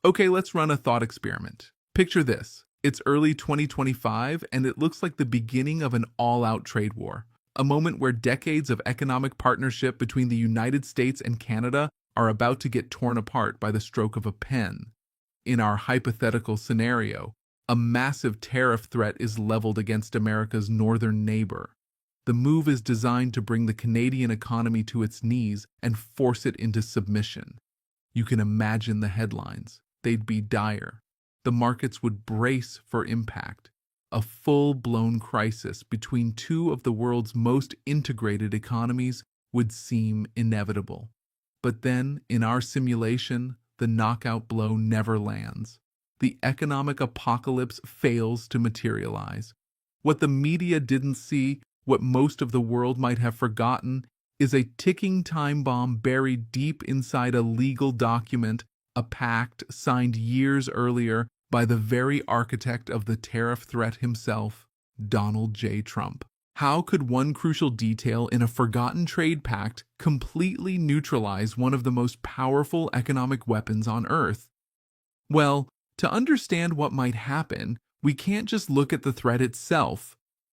Okay, let's run a thought experiment. Picture this. It's early 2025, and it looks like the beginning of an all-out trade war. A moment where decades of economic partnership between the United States and Canada are about to get torn apart by the stroke of a pen. In our hypothetical scenario, a massive tariff threat is leveled against America's northern neighbor. The move is designed to bring the Canadian economy to its knees and force it into submission. You can imagine the headlines. They'd be dire. The markets would brace for impact. A full-blown crisis between two of the world's most integrated economies would seem inevitable. But then, in our simulation, the knockout blow never lands. The economic apocalypse fails to materialize. What the media didn't see, what most of the world might have forgotten, is a ticking time bomb buried deep inside a legal document, a pact signed years earlier by the very architect of the tariff threat himself, Donald J. Trump. How could one crucial detail in a forgotten trade pact completely neutralize one of the most powerful economic weapons on Earth? Well, to understand what might happen, we can't just look at the threat itself.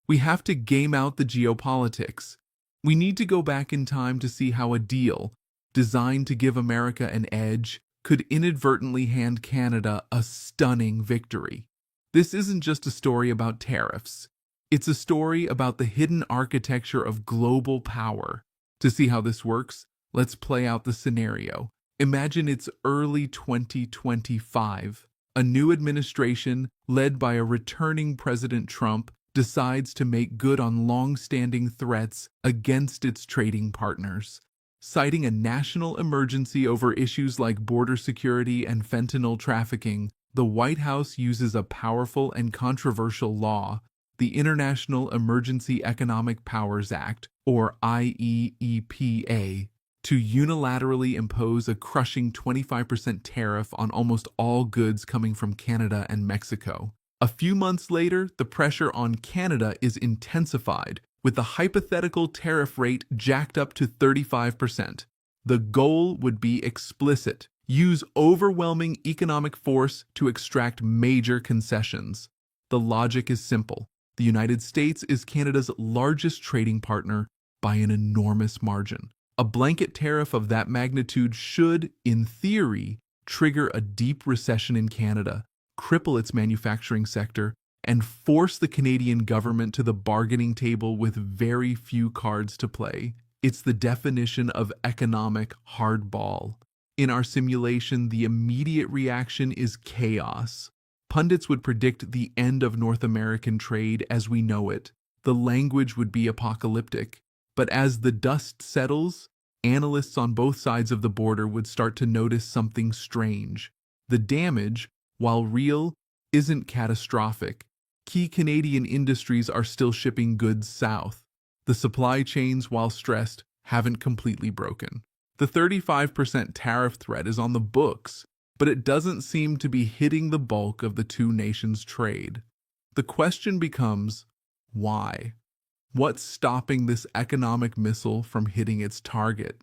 We have to game out the geopolitics. We need to go back in time to see how a deal, designed to give America an edge, could inadvertently hand Canada a stunning victory. This isn't just a story about tariffs. It's a story about the hidden architecture of global power. To see how this works, let's play out the scenario. Imagine it's early 2025. A new administration, led by a returning President Trump, decides to make good on long-standing threats against its trading partners. Citing a national emergency over issues like border security and fentanyl trafficking, the White House uses a powerful and controversial law, the International Emergency Economic Powers Act, or IEEPA, to unilaterally impose a crushing 25% tariff on almost all goods coming from Canada and Mexico. A few months later, the pressure on Canada is intensified, with the hypothetical tariff rate jacked up to 35%. The goal would be explicit: use overwhelming economic force to extract major concessions. The logic is simple. The United States is Canada's largest trading partner by an enormous margin. A blanket tariff of that magnitude should, in theory, trigger a deep recession in Canada, cripple its manufacturing sector, and force the Canadian government to the bargaining table with very few cards to play. It's the definition of economic hardball. In our simulation, the immediate reaction is chaos. Pundits would predict the end of North American trade as we know it. The language would be apocalyptic. But as the dust settles, analysts on both sides of the border would start to notice something strange. The damage, while real, isn't catastrophic. Key Canadian industries are still shipping goods south. The supply chains, while stressed, haven't completely broken. The 35% tariff threat is on the books, but it doesn't seem to be hitting the bulk of the two nations' trade. The question becomes, why? What's stopping this economic missile from hitting its target?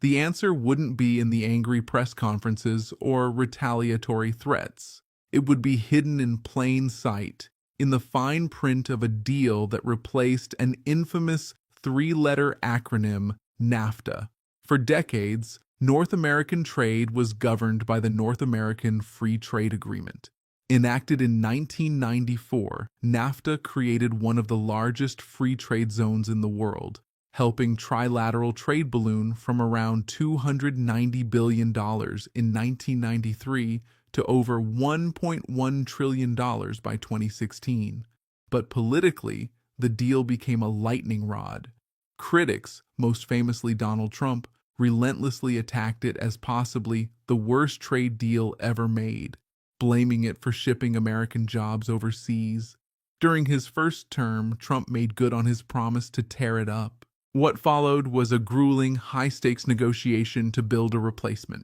The answer wouldn't be in the angry press conferences or retaliatory threats. It would be hidden in plain sight, in the fine print of a deal that replaced an infamous three-letter acronym, NAFTA. For decades, North American trade was governed by the North American Free Trade Agreement. Enacted in 1994, NAFTA created one of the largest free trade zones in the world, helping trilateral trade balloon from around $290 billion in 1993 to over $1.1 trillion by 2016. But politically, the deal became a lightning rod. Critics, most famously Donald Trump, relentlessly attacked it as possibly the worst trade deal ever made, blaming it for shipping American jobs overseas. During his first term, Trump made good on his promise to tear it up. What followed was a grueling, high-stakes negotiation to build a replacement.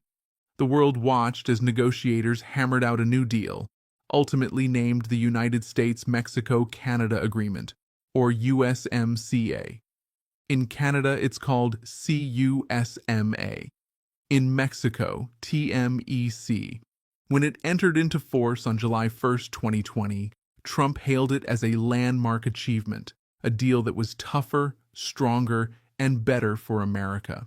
The world watched as negotiators hammered out a new deal, ultimately named the United States-Mexico-Canada Agreement, or USMCA. In Canada, it's called CUSMA. In Mexico, TMEC. When it entered into force on July 1st, 2020, Trump hailed it as a landmark achievement, a deal that was tougher, stronger, and better for America.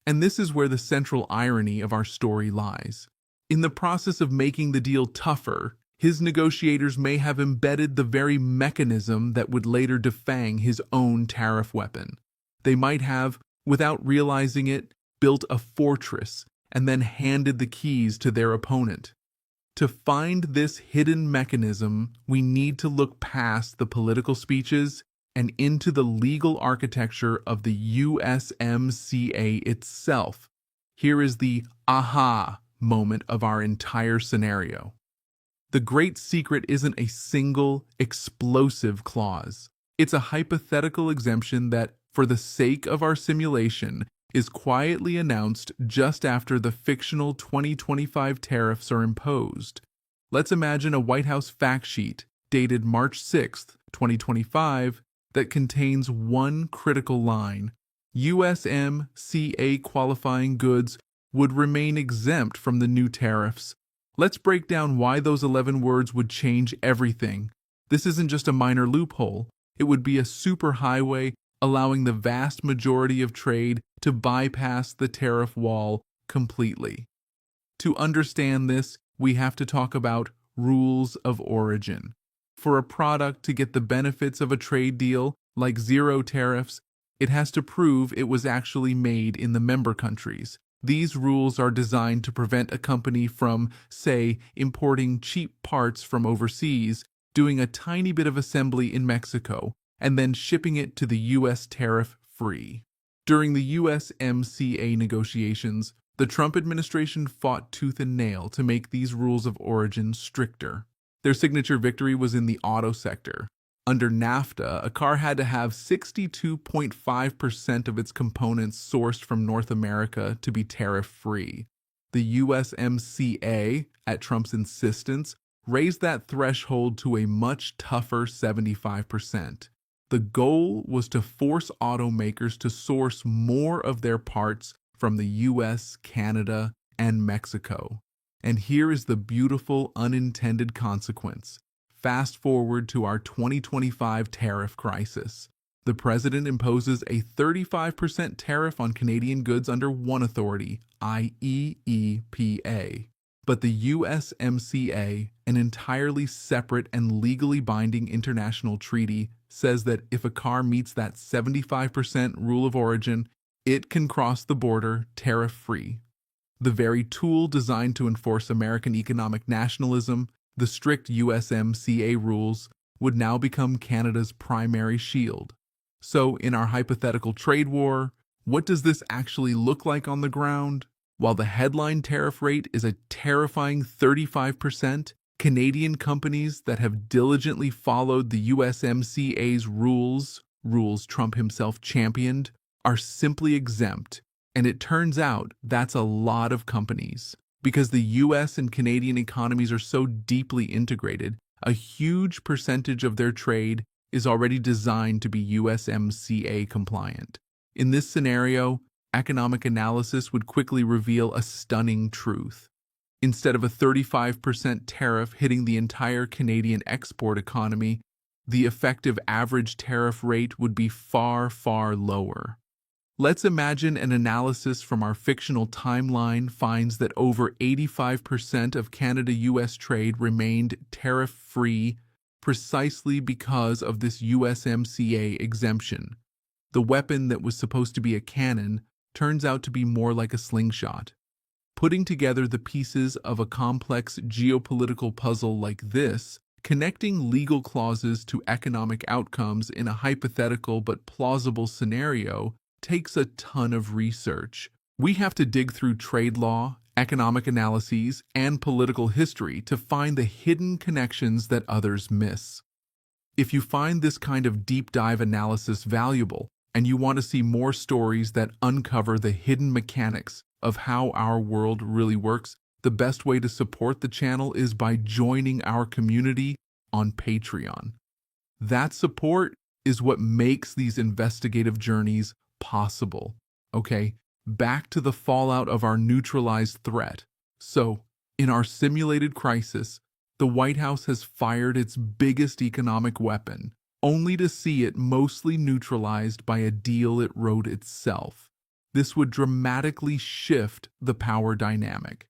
And this is where the central irony of our story lies. In the process of making the deal tougher, his negotiators may have embedded the very mechanism that would later defang his own tariff weapon. They might have, without realizing it, built a fortress and then handed the keys to their opponent. To find this hidden mechanism, we need to look past the political speeches and into the legal architecture of the USMCA itself. Here is the aha moment of our entire scenario. The great secret isn't a single, explosive clause. It's a hypothetical exemption that, for the sake of our simulation, is quietly announced just after the fictional 2025 tariffs are imposed. Let's imagine a White House fact sheet dated March 6th, 2025, that contains one critical line: USMCA qualifying goods would remain exempt from the new tariffs. Let's break down why those 11 words would change everything. This isn't just a minor loophole. It would be a superhighway allowing the vast majority of trade to bypass the tariff wall completely. To understand this, we have to talk about rules of origin. For a product to get the benefits of a trade deal, like zero tariffs, it has to prove it was actually made in the member countries. These rules are designed to prevent a company from, say, importing cheap parts from overseas, doing a tiny bit of assembly in Mexico, and then shipping it to the U.S. tariff-free. During the USMCA negotiations, the Trump administration fought tooth and nail to make these rules of origin stricter. Their signature victory was in the auto sector. Under NAFTA, a car had to have 62.5% of its components sourced from North America to be tariff-free. The USMCA, at Trump's insistence, raised that threshold to a much tougher 75%. The goal was to force automakers to source more of their parts from the US, Canada, and Mexico. And here is the beautiful unintended consequence. Fast forward to our 2025 tariff crisis. The president imposes a 35% tariff on Canadian goods under one authority, i.e. EPA. But the USMCA, an entirely separate and legally binding international treaty, says that if a car meets that 75% rule of origin, it can cross the border tariff-free. The very tool designed to enforce American economic nationalism, the strict USMCA rules, would now become Canada's primary shield. So, in our hypothetical trade war, what does this actually look like on the ground? While the headline tariff rate is a terrifying 35%, Canadian companies that have diligently followed the USMCA's rules Trump himself championed, are simply exempt. And it turns out that's a lot of companies. Because the US and Canadian economies are so deeply integrated, a huge percentage of their trade is already designed to be USMCA compliant. In this scenario, economic analysis would quickly reveal a stunning truth. Instead of a 35% tariff hitting the entire Canadian export economy, the effective average tariff rate would be far, far lower. Let's imagine an analysis from our fictional timeline finds that over 85% of Canada-US trade remained tariff-free precisely because of this USMCA exemption. The weapon that was supposed to be a cannon turns out to be more like a slingshot. Putting together the pieces of a complex geopolitical puzzle like this, connecting legal clauses to economic outcomes in a hypothetical but plausible scenario, takes a ton of research. We have to dig through trade law, economic analyses, and political history to find the hidden connections that others miss. If you find this kind of deep dive analysis valuable, and you want to see more stories that uncover the hidden mechanics of how our world really works, the best way to support the channel is by joining our community on Patreon. That support is what makes these investigative journeys possible. Okay, back to the fallout of our neutralized threat. So, In our simulated crisis, the White House has fired its biggest economic weapon, only to see it mostly neutralized by a deal it wrote itself. This would dramatically shift the power dynamic.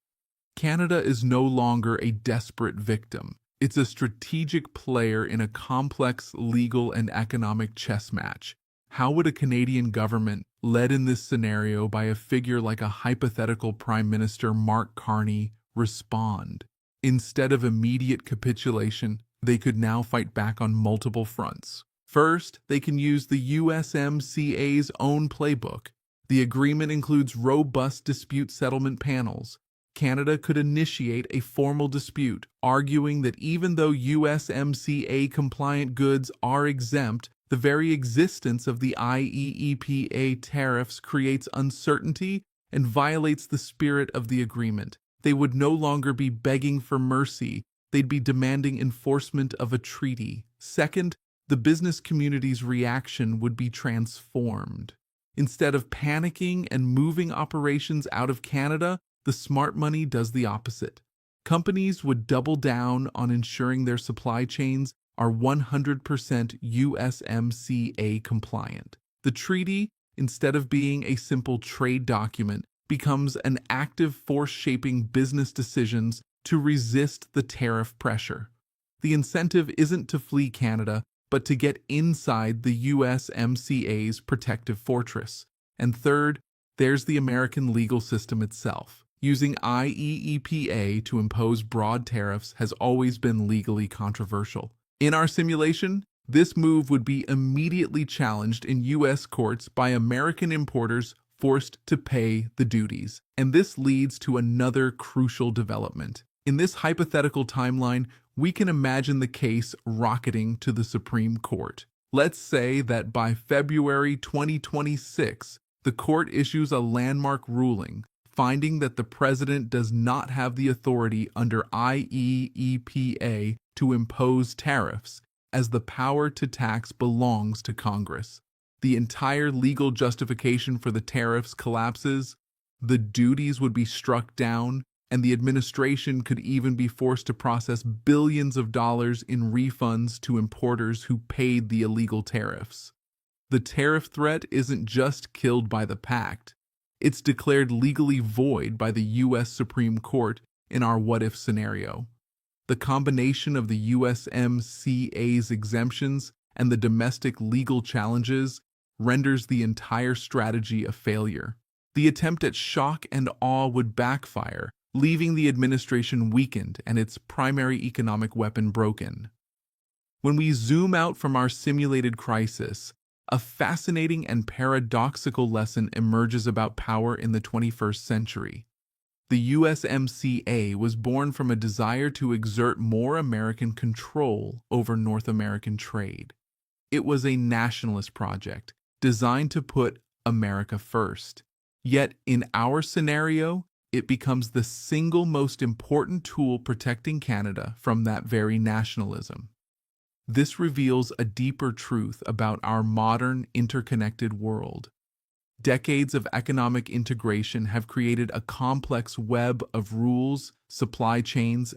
Canada is no longer a desperate victim. It's a strategic player in a complex legal and economic chess match. How would a Canadian government, led in this scenario by a figure like a hypothetical Prime Minister Mark Carney, respond? Instead of immediate capitulation, they could now fight back on multiple fronts. First, they can use the USMCA's own playbook. The agreement includes robust dispute settlement panels. Canada could initiate a formal dispute, arguing that even though USMCA-compliant goods are exempt, the very existence of the IEEPA tariffs creates uncertainty and violates the spirit of the agreement. They would no longer be begging for mercy. They'd be demanding enforcement of a treaty. Second, the business community's reaction would be transformed. Instead of panicking and moving operations out of Canada, the smart money does the opposite. Companies would double down on ensuring their supply chains are 100% USMCA compliant. The treaty, instead of being a simple trade document, becomes an active force shaping business decisions to resist the tariff pressure. The incentive isn't to flee Canada, but to get inside the USMCA's protective fortress. And third, there's the American legal system itself. Using IEEPA to impose broad tariffs has always been legally controversial. In our simulation, this move would be immediately challenged in U.S. courts by American importers forced to pay the duties. And this leads to another crucial development. In this hypothetical timeline, we can imagine the case rocketing to the Supreme Court. Let's say that by February 2026, the court issues a landmark ruling, finding that the president does not have the authority under IEEPA to impose tariffs, as the power to tax belongs to Congress. The entire legal justification for the tariffs collapses, the duties would be struck down, and the administration could even be forced to process billions of dollars in refunds to importers who paid the illegal tariffs. The tariff threat isn't just killed by the pact, it's declared legally void by the U.S. Supreme Court in our what-if scenario. The combination of the USMCA's exemptions and the domestic legal challenges renders the entire strategy a failure. The attempt at shock and awe would backfire, leaving the administration weakened and its primary economic weapon broken. When we zoom out from our simulated crisis, a fascinating and paradoxical lesson emerges about power in the 21st century. The USMCA was born from a desire to exert more American control over North American trade. It was a nationalist project designed to put America first. Yet, in our scenario, it becomes the single most important tool protecting Canada from that very nationalism. This reveals a deeper truth about our modern, interconnected world. Decades of economic integration have created a complex web of rules, supply chains,